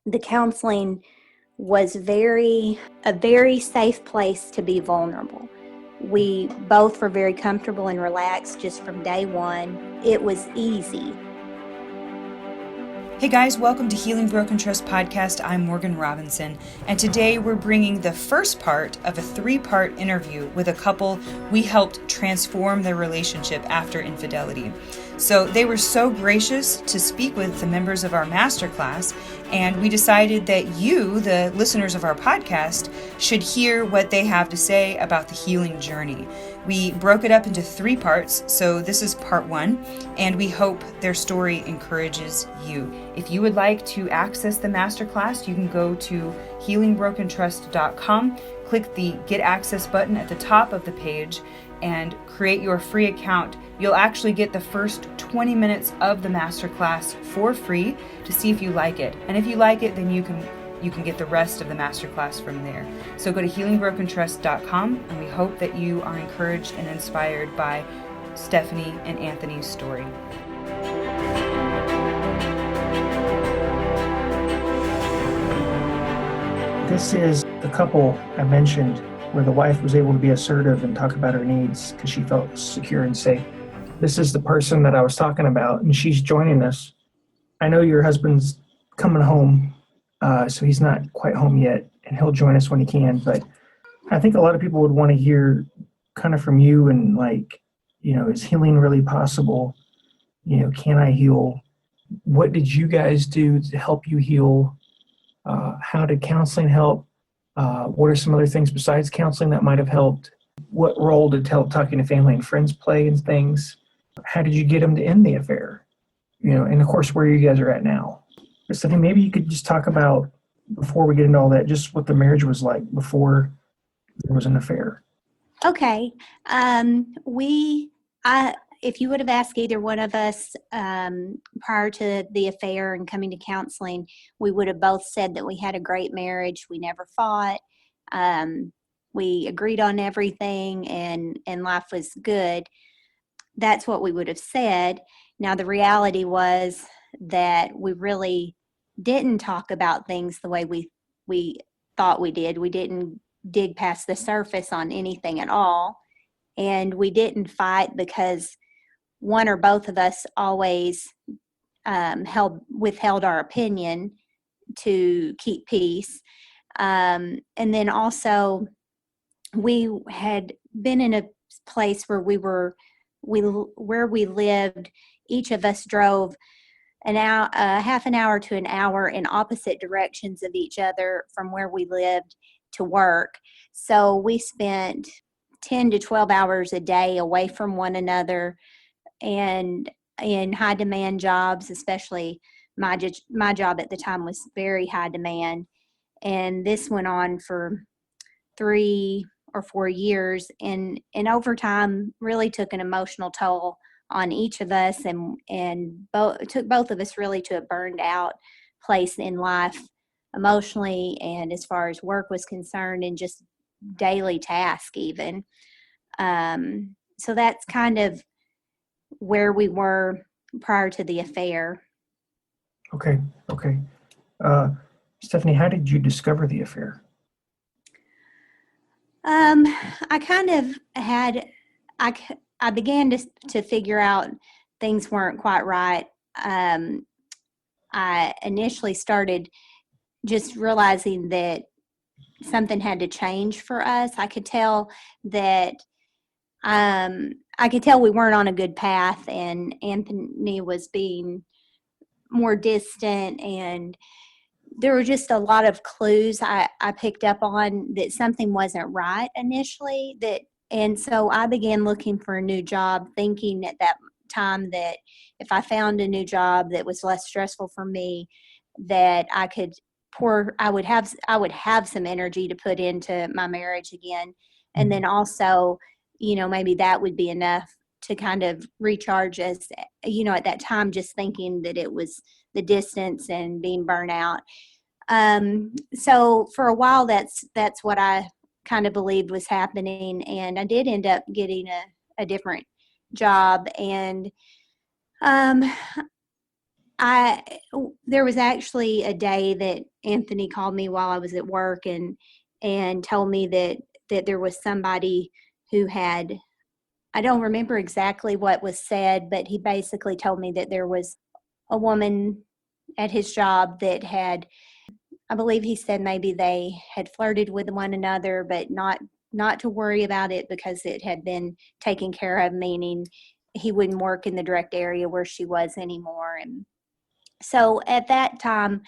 The counseling was a very safe place to be vulnerable. We both were very comfortable and relaxed just from day one. It was easy. Hey guys, welcome to Healing Broken Trust podcast. I'm Morgan Robinson, and today we're bringing the first part of a 3-part interview with a couple we helped transform their relationship after infidelity. So they were so gracious to speak with the members of our masterclass, and we decided that you, the listeners of our podcast, should hear what they have to say about the healing journey. We broke it up into 3 parts, so this is part 1, and we hope their story encourages you. If you would like to access the masterclass, you can go to healingbrokentrust.com, click the Get Access button at the top of the page, and create your free account. You'll actually get the first 20 minutes of the masterclass for free to see if you like it. And if you like it, then you can get the rest of the masterclass from there. So go to healingbrokentrust.com, and we hope that you are encouraged and inspired by Stephanie and Anthony's story. This is the couple I mentioned where the wife was able to be assertive and talk about her needs because she felt secure and safe. This is the person that I was talking about, and she's joining us. I know your husband's coming home, so he's not quite home yet, and he'll join us when he can. But I think a lot of people would want to hear kind of from you and is healing really possible? Can I heal? What did you guys do to help you heal? How did counseling help? What are some other things besides counseling that might have helped? What role did talking to family and friends play in things? How did you get them to end the affair? And of course, where you guys are at now. But Stephanie, maybe you could just talk about, before we get into all that, just what the marriage was like before there was an affair. Okay. If you would have asked either one of us prior to the affair and coming to counseling, we would have both said that we had a great marriage. We never fought. We agreed on everything, and life was good. That's what we would have said. Now, the reality was that we really didn't talk about things the way we thought we did. We didn't dig past the surface on anything at all. And we didn't fight because one or both of us always withheld our opinion to keep peace. And then also, we had been in a place where where we lived. Each of us drove half an hour to an hour in opposite directions of each other from where we lived to work. So we spent 10 to 12 hours a day away from one another, and in high demand jobs, especially my job at the time was very high demand. And this went on for 3 or 4 years, and over time really took an emotional toll on each of us, and took both of us really to a burned out place in life, emotionally and as far as work was concerned, and just daily task even. So that's kind of where we were prior to the affair. Okay. Stephanie, how did you discover the affair? I kind of had, I began to figure out things weren't quite right. I initially started just realizing that something had to change for us. I could tell that we weren't on a good path, and Anthony was being more distant, and there were just a lot of clues I picked up on that something wasn't right initially. And so I began looking for a new job, thinking at that time that if I found a new job that was less stressful for me, that I would have some energy to put into my marriage again. And then also, maybe that would be enough to kind of recharge us, at that time, just thinking that it was the distance and being burnt out. So for a while, that's what I kind of believed was happening. And I did end up getting a different job. And there was actually a day that Anthony called me while I was at work and told me that there was somebody who had, I don't remember exactly what was said, but he basically told me that there was a woman at his job that had, I believe he said maybe they had flirted with one another, but not to worry about it because it had been taken care of, meaning he wouldn't work in the direct area where she was anymore. And so at that time,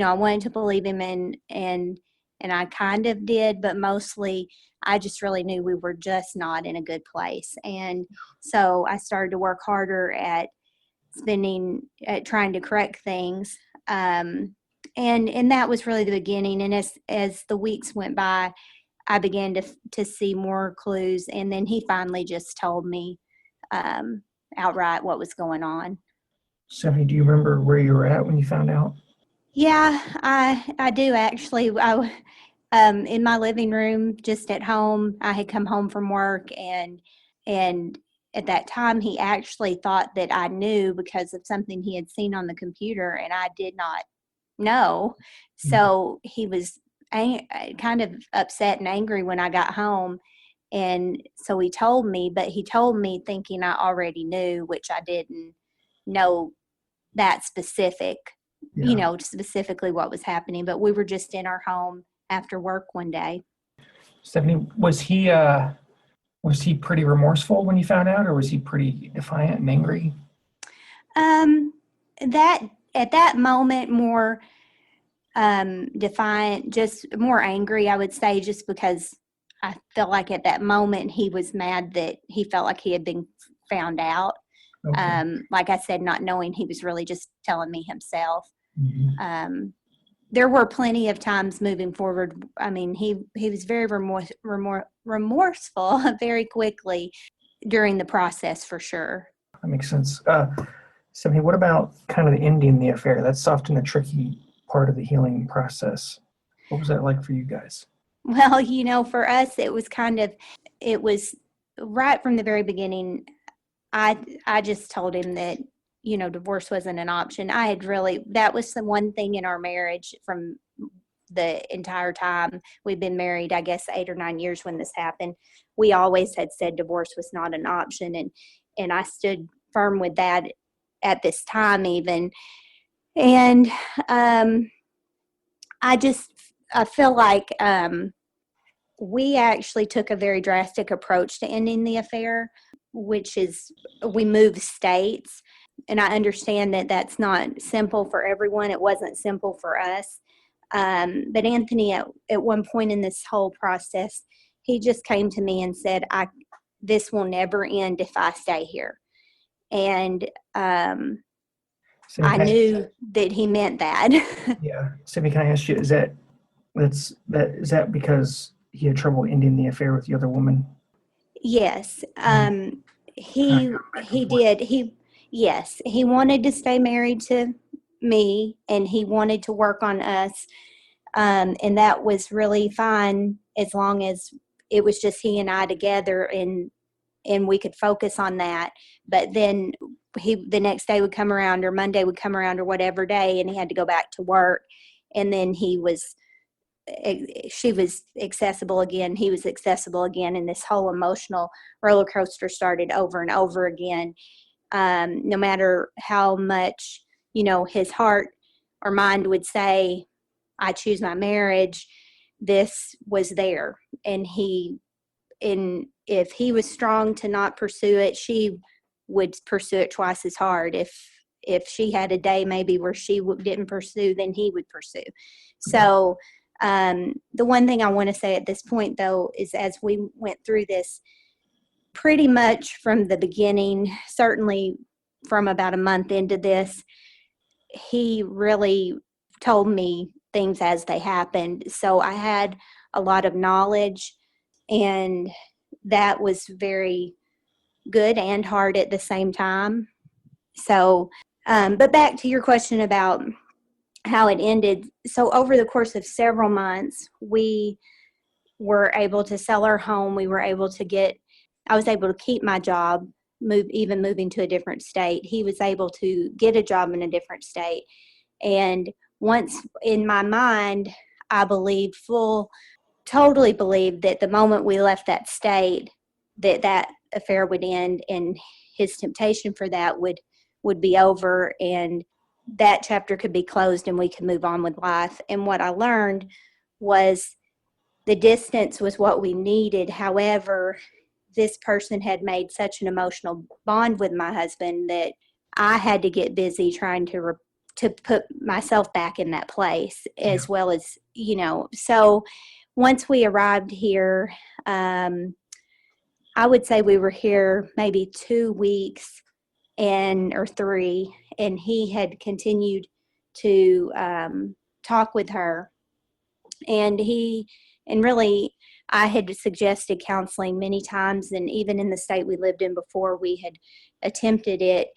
I wanted to believe him, and I kind of did, but mostly I just really knew we were just not in a good place. And so I started to work harder at trying to correct things. And that was really the beginning. And as the weeks went by, I began to see more clues. And then he finally just told me outright what was going on. Stephanie, do you remember where you were at when you found out? Yeah, I do actually. In my living room, just at home. I had come home from work, and at that time, he actually thought that I knew because of something he had seen on the computer, and I did not know. So he was kind of upset and angry when I got home, and so he told me, but he told me thinking I already knew, which I didn't know that specific. Yeah. Specifically what was happening, but we were just in our home after work one day. Stephanie, was he pretty remorseful when you found out, or was he pretty defiant and angry? That at that moment, more defiant, just more angry, I would say, just because I felt like at that moment he was mad that he felt like he had been found out. Okay. Like I said, not knowing he was really just telling me himself. Mm-hmm. There were plenty of times moving forward. I mean, he was very remorseful very quickly during the process, for sure. That makes sense. Stephanie, what about kind of the ending the affair? That's often a tricky part of the healing process. What was that like for you guys? Well, for us, it was right from the very beginning. I just told him that, divorce wasn't an option. That was the one thing in our marriage from the entire time we've been married, I guess 8 or 9 years when this happened. We always had said divorce was not an option. And I stood firm with that at this time even. And I feel like we actually took a very drastic approach to ending the affair, which is we moved states. And I understand that that's not simple for everyone. It wasn't simple for us. But Anthony, at one point in this whole process, he just came to me and said, this will never end if I stay here. And I knew that he meant that. Yeah. Stephanie, can I ask you, is that because he had trouble ending the affair with the other woman? Yes. He did. Yes, he wanted to stay married to me, and he wanted to work on us. And that was really fine as long as it was just he and I together, and we could focus on that. But then the next day would come around, or Monday would come around, or whatever day, and he had to go back to work. And then she was accessible again. He was accessible again. And this whole emotional roller coaster started over and over again. No matter how much, his heart or mind would say, I choose my marriage, this was there. And if he was strong to not pursue it, she would pursue it twice as hard. If she had a day maybe where she didn't pursue, then he would pursue. So the one thing I want to say at this point, though, is as we went through this, pretty much from the beginning, certainly from about a month into this, he really told me things as they happened. So I had a lot of knowledge, and that was very good and hard at the same time. So, but back to your question about how it ended. So over the course of several months, we were able to sell our home. I was able to keep my job, moving to a different state. He was able to get a job in a different state. And once in my mind, I totally believed that the moment we left that state, that affair would end and his temptation for that would be over, and that chapter could be closed and we could move on with life. And what I learned was the distance was what we needed. However, this person had made such an emotional bond with my husband that I had to get busy trying to put myself back in that place, as well as, so once we arrived here, I would say we were here maybe 2 weeks or 3, and he had continued to talk with her. And really, I had suggested counseling many times, and even in the state we lived in before, we had attempted it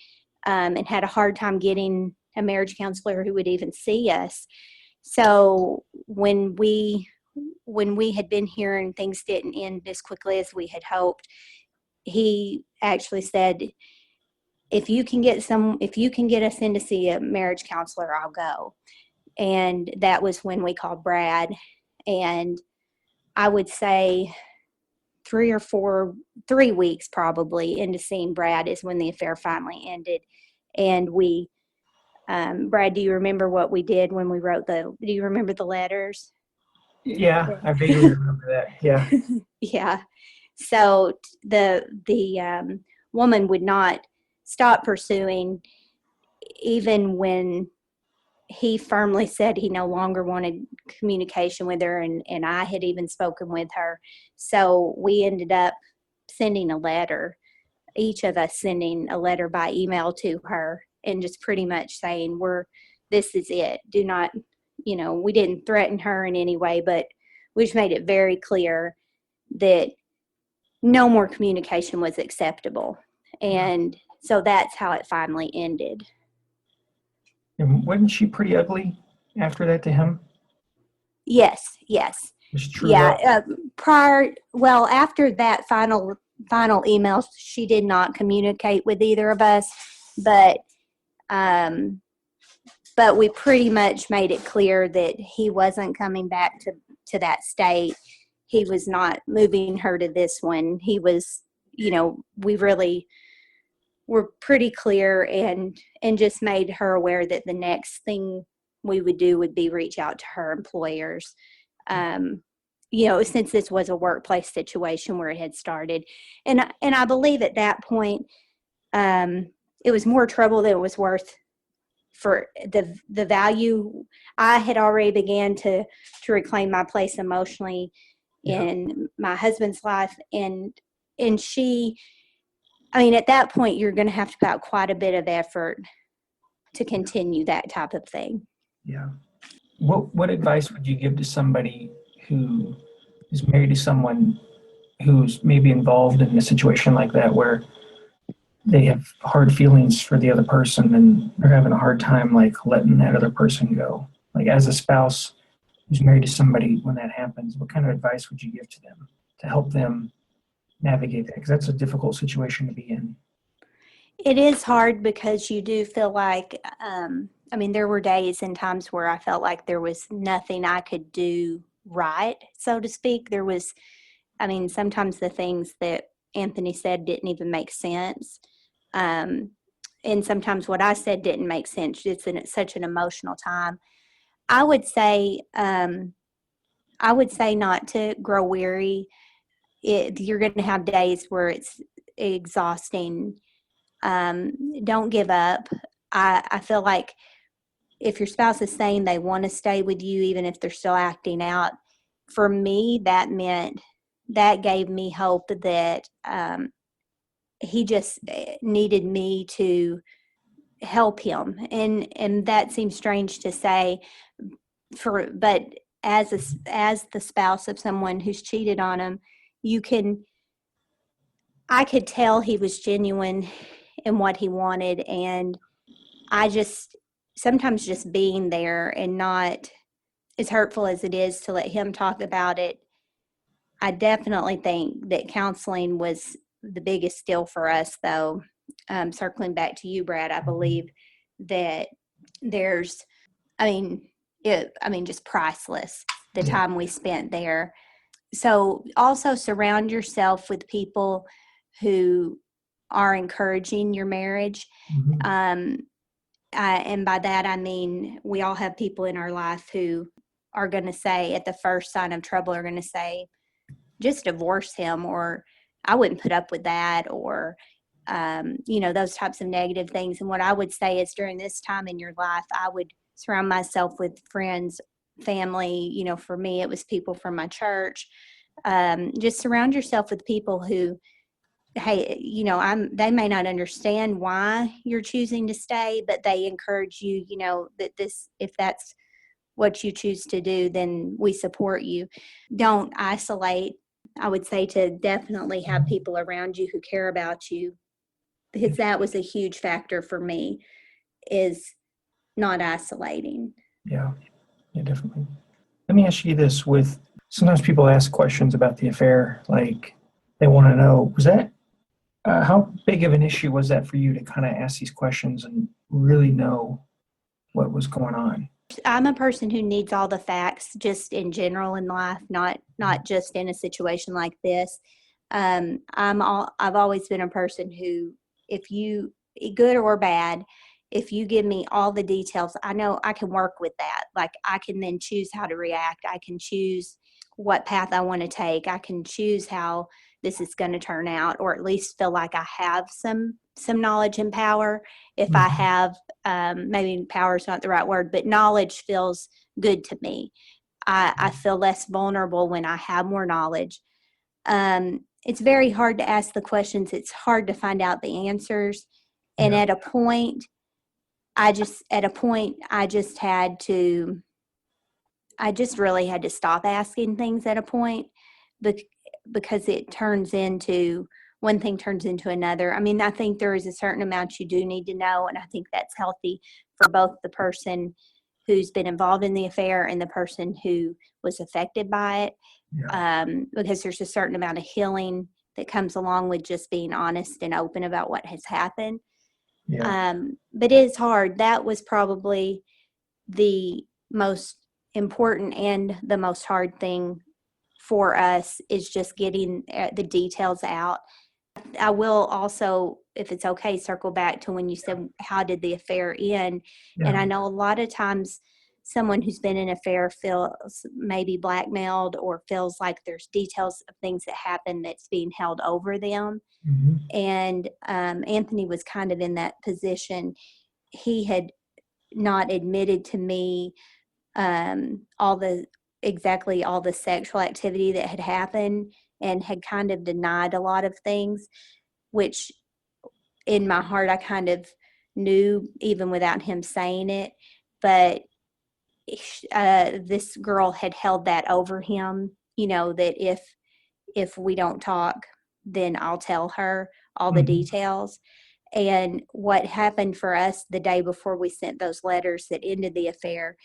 and had a hard time getting a marriage counselor who would even see us. So when we had been here and things didn't end as quickly as we had hoped, he actually said, if you can get us in to see a marriage counselor, I'll go. And that was when we called Brad. And I would say 3 weeks probably into seeing Brad is when the affair finally ended. And Brad, do you remember what we did when we do you remember the letters? Yeah, I vaguely remember that. Yeah. Yeah. So the woman would not stop pursuing, even when he firmly said he no longer wanted communication with her, and I had even spoken with her. So we ended up sending a letter, each of us sending a letter by email to her, and just pretty much saying, this is it. Do not, we didn't threaten her in any way, but we just made it very clear that no more communication was acceptable. And so that's how it finally ended. And wasn't she pretty ugly after that to him? Yes. Just true Yeah. love. After that final email, she did not communicate with either of us, but we pretty much made it clear that he wasn't coming back to that state. He was not moving her to this one. He was, we really were pretty clear and just made her aware that the next thing we would do would be reach out to her employers. Since this was a workplace situation where it had started. And I believe at that point, it was more trouble than it was worth for the value. I had already began to reclaim my place emotionally in my husband's life. And she, at that point, you're going to have to put out quite a bit of effort to continue that type of thing. Yeah. What advice would you give to somebody who is married to someone who's maybe involved in a situation like that, where they have hard feelings for the other person and they're having a hard time like letting that other person go? Like, as a spouse who's married to somebody, when that happens, what kind of advice would you give to them to help them navigate that? Because that's a difficult situation to be in. It is hard because you do feel like, there were days and times where I felt like there was nothing I could do right, so to speak. There was, sometimes the things that Anthony said didn't even make sense. And sometimes what I said didn't make sense. It's such an emotional time. I would say not to grow weary. You're going to have days where it's exhausting. Don't give up. I feel like if your spouse is saying they want to stay with you, even if they're still acting out, for me, that gave me hope that he just needed me to help him. And that seems strange to say, but as the spouse of someone who's cheated on him, I could tell he was genuine in what he wanted. And I sometimes just being there, and not as hurtful as it is to let him talk about it, I definitely think that counseling was the biggest deal for us, though. Circling back to you, Brad, I believe that just priceless, the time we spent there. So also surround yourself with people who are encouraging your marriage. Mm-hmm. And by that, I mean, we all have people in our life who are going to say, at the first sign of trouble, are going to say, just divorce him, or I wouldn't put up with that, or, those types of negative things. And what I would say is, during this time in your life, I would surround myself with friends, family. For me, it was people from my church. Just surround yourself with people who, hey, they may not understand why you're choosing to stay, but they encourage you, that if that's what you choose to do, then we support you. Don't isolate. I would say to definitely have people around you who care about you, because that was a huge factor for me, is not isolating. Yeah, definitely. Let me ask you this: sometimes people ask questions about the affair, like they want to know, how big of an issue was that for you to kind of ask these questions and really know what was going on? I'm a person who needs all the facts, just in general in life, not just in a situation like this. I've always been a person who, if you, good or bad, if you give me all the details, I know I can work with that. Like, I can then choose how to react. I can choose what path I want to take. I can choose how this is going to turn out, or at least feel like I have some knowledge and power. If I have, maybe power is not the right word, but knowledge feels good to me. I feel less vulnerable when I have more knowledge. It's very hard to ask the questions. It's hard to find out the answers. And at a point, I just really had to stop asking things at a point, because one thing turns into another. I mean, I think there is a certain amount you do need to know, and I think that's healthy for both the person who's been involved in the affair and the person who was affected by it. Because there's a certain amount of healing that comes along with just being honest and open about what has happened. But it is hard. That was probably the most important and the most hard thing for us, is just getting the details out. I will also, if it's okay, circle back to when you said, how did the affair end? And I know a lot of times someone who's been in an affair feels maybe blackmailed, or feels like there's details of things that happened that's being held over them. And Anthony was kind of in that position. He had not admitted to me all the sexual activity that had happened, and had kind of denied a lot of things, which in my heart I kind of knew even without him saying it. But this girl had held that over him, that if we don't talk, then I'll tell her all the details. And what happened for us the day before we sent those letters that ended the affair,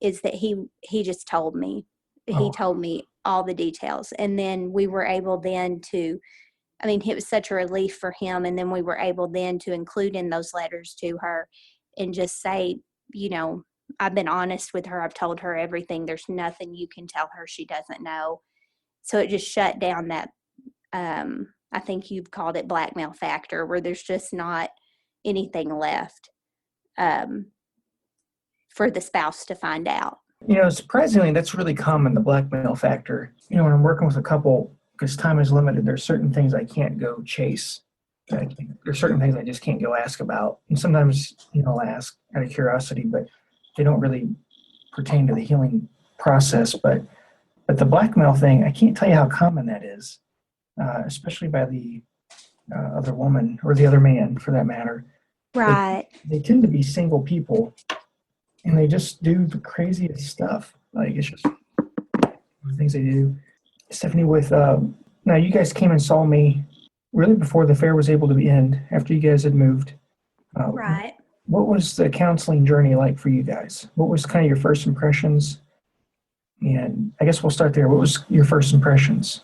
is that he just told me. He told me all the details. And then we were able then to, it was such a relief for him. And then we were able then to include in those letters to her and just say, I've been honest with her. I've told her everything. There's nothing you can tell her she doesn't know. So it just shut down that, I think you've called it blackmail factor, where there's just not anything left for the spouse to find out. Surprisingly, that's really common, the blackmail factor. When I'm working with a couple, because time is limited, there's certain things I can't go chase. There's certain things I just can't go ask about. And sometimes, I'll ask out of curiosity, but they don't really pertain to the healing process. But the blackmail thing, I can't tell you how common that is, especially by the other woman, or the other man for that matter. Right. They tend to be single people, and they just do the craziest stuff. Like, it's just the things they do. Stephanie, now you guys came and saw me really before the fair was able to end, after you guys had moved. Right. What was the counseling journey like for you guys? What was kind of your first impressions? And I guess we'll start there. What was your first impressions?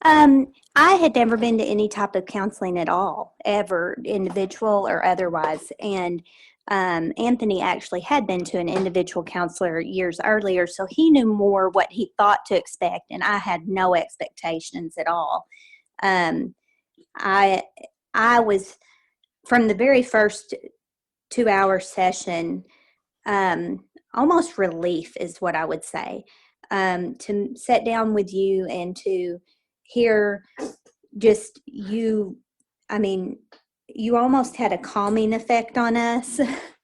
I had never been to any type of counseling at all, ever, individual or otherwise. And Anthony actually had been to an individual counselor years earlier, so he knew more what he thought to expect, and I had no expectations at all. Um, I I was from the very first 2 hour session, almost relief is what I would say. To sit down with you and to hear just you, I mean, you almost had a calming effect on us.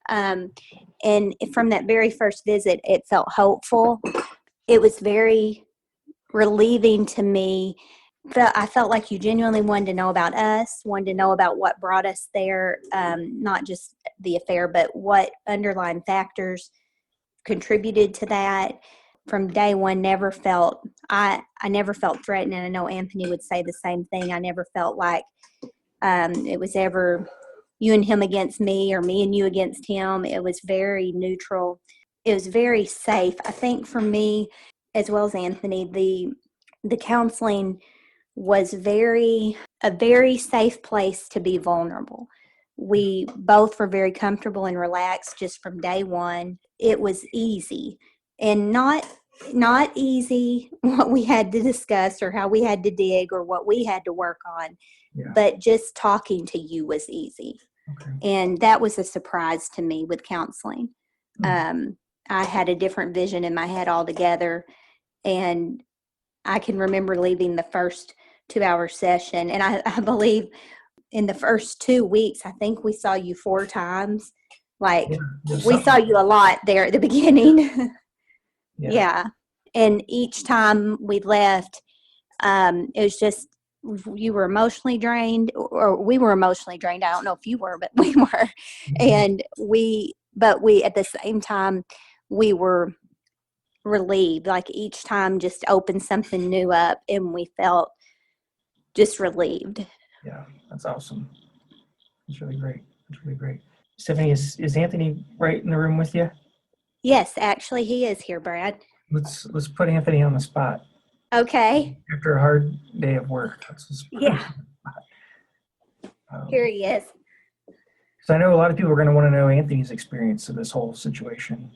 And from that very first visit, it felt hopeful. It was very relieving to me. I felt like you genuinely wanted to know about us, wanted to know about what brought us there, not just the affair, but what underlying factors contributed to that. From day one, I never felt threatened, and I know Anthony would say the same thing. I never felt like it was ever you and him against me or me and you against him. It was very neutral. It was very safe. I think for me, as well as Anthony, the counseling was a very safe place to be vulnerable. We both were very comfortable and relaxed just from day one. It was easy, and not easy what we had to discuss or how we had to dig or what we had to work on, but just talking to you was easy. Okay. And that was a surprise to me with counseling. I had a different vision in my head altogether, and I can remember leaving the first 2 hour session, and I believe in the first 2 weeks, I think we saw you 4 times. Like, we saw you a lot there at the beginning. Yeah. And each time we left, it was just, you were emotionally drained, or we were emotionally drained. I don't know if you were, but we were. And we at the same time, we were relieved. Like, each time just opened something new up, and we felt just relieved. Yeah, that's awesome. That's really great. That's really great. Stephanie, is Anthony right in the room with you? Yes, actually, he is here, Brad. Let's put Anthony on the spot. Okay. After a hard day of work. Yeah. Here he is. So I know a lot of people are going to want to know Anthony's experience of this whole situation.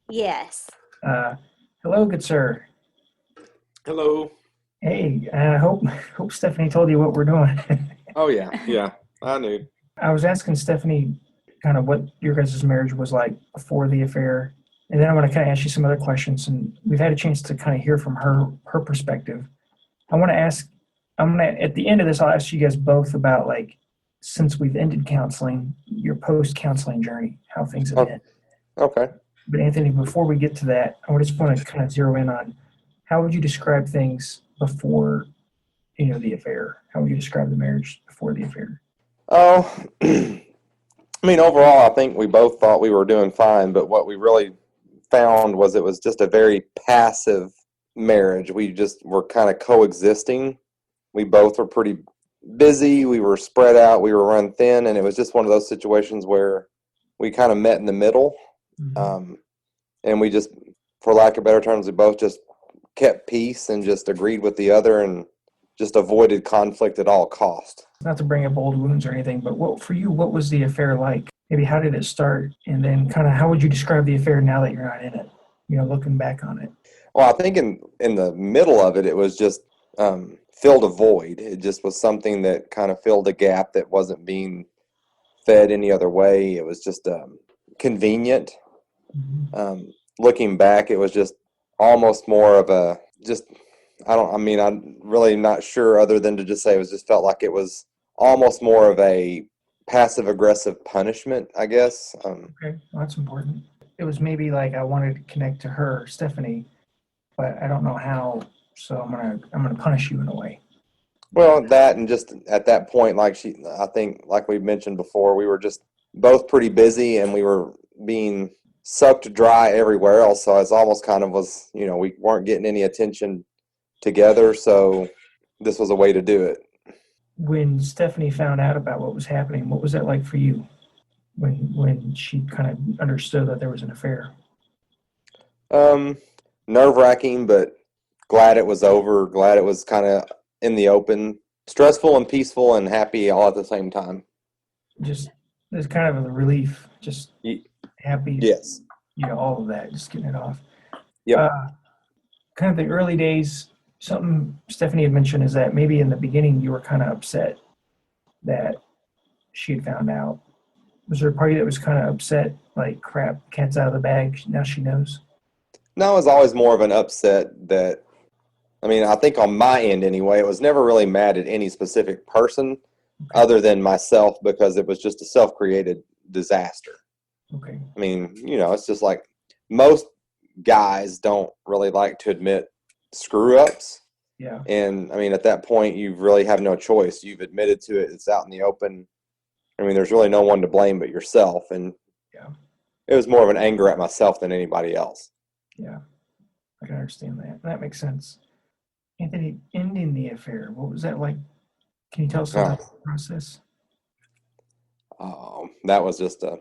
Yes. Hello, good sir. Hello. Hey, I hope Stephanie told you what we're doing. Oh, yeah, I knew. I was asking Stephanie kind of what your guys' marriage was like before the affair, and then I want to kind of ask you some other questions, and we've had a chance to kind of hear from her perspective. I'm going to, at the end of this, I'll ask you guys both about, like, since we've ended counseling, your post-counseling journey, how things have been. Okay. But Anthony, before we get to that, I just want to kind of zero in on how would you describe things before, the affair? How would you describe the marriage before the affair? Oh, I mean, overall, I think we both thought we were doing fine, but what we really found was it was just a very passive marriage. We just were kind of coexisting. We both were pretty busy. We were spread out. We were run thin, and it was just one of those situations where we kind of met in the middle. Mm-hmm. And we just, for lack of better terms, we both just kept peace and just agreed with the other and just avoided conflict at all cost. Not to bring up old wounds or anything, but for you, what was the affair like? Maybe how did it start? And then kind of how would you describe the affair now that you're not in it, looking back on it? Well, I think in the middle of it, it was just filled a void. It just was something that kind of filled a gap that wasn't being fed any other way. It was just convenient. Mm-hmm. Looking back, it was just almost more of I'm really not sure other than to just say it just felt like it was almost more of a passive-aggressive punishment, I guess. Okay, well, that's important. It was maybe like I wanted to connect to her, Stephanie, but I don't know how, so I'm gonna punish you in a way. Well, that, and just at that point, I think, like we mentioned before, we were just both pretty busy, and we were being sucked dry everywhere else, so it's almost kind of was, we weren't getting any attention together, so this was a way to do it. When Stephanie found out about what was happening, what was that like for you when she kind of understood that there was an affair? Nerve-wracking, but glad it was over, glad it was kind of in the open, stressful and peaceful and happy all at the same time. Just there's kind of a relief, just Ye- happy, Yes. all of that, just getting it off. Yep. Kind of the early days, something Stephanie had mentioned is that maybe in the beginning you were kind of upset that she had found out. Was there a party that was kind of upset, like, crap, cat's out of the bag, now she knows? No, it was always more of an upset that, I think on my end anyway, it was never really mad at any specific person other than myself because it was just a self-created disaster. Okay. It's just like most guys don't really like to admit screw-ups. Yeah. And, at that point, you really have no choice. You've admitted to it. It's out in the open. There's really no one to blame but yourself. And Yeah. it was more of an anger at myself than anybody else. Yeah. I can understand that. That makes sense. Anthony, ending the affair, what was that like? Can you tell us about the process? That was just a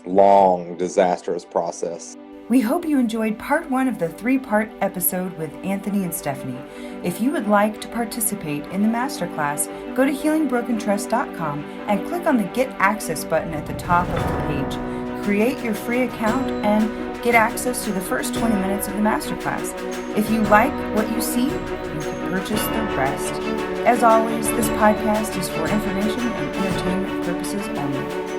long, disastrous process. We hope you enjoyed part 1 of the 3-part episode with Anthony and Stephanie. If you would like to participate in the masterclass, go to healingbrokentrust.com and click on the Get Access button at the top of the page. Create your free account and get access to the first 20 minutes of the masterclass. If you like what you see, you can purchase the rest. As always, this podcast is for information and entertainment purposes only.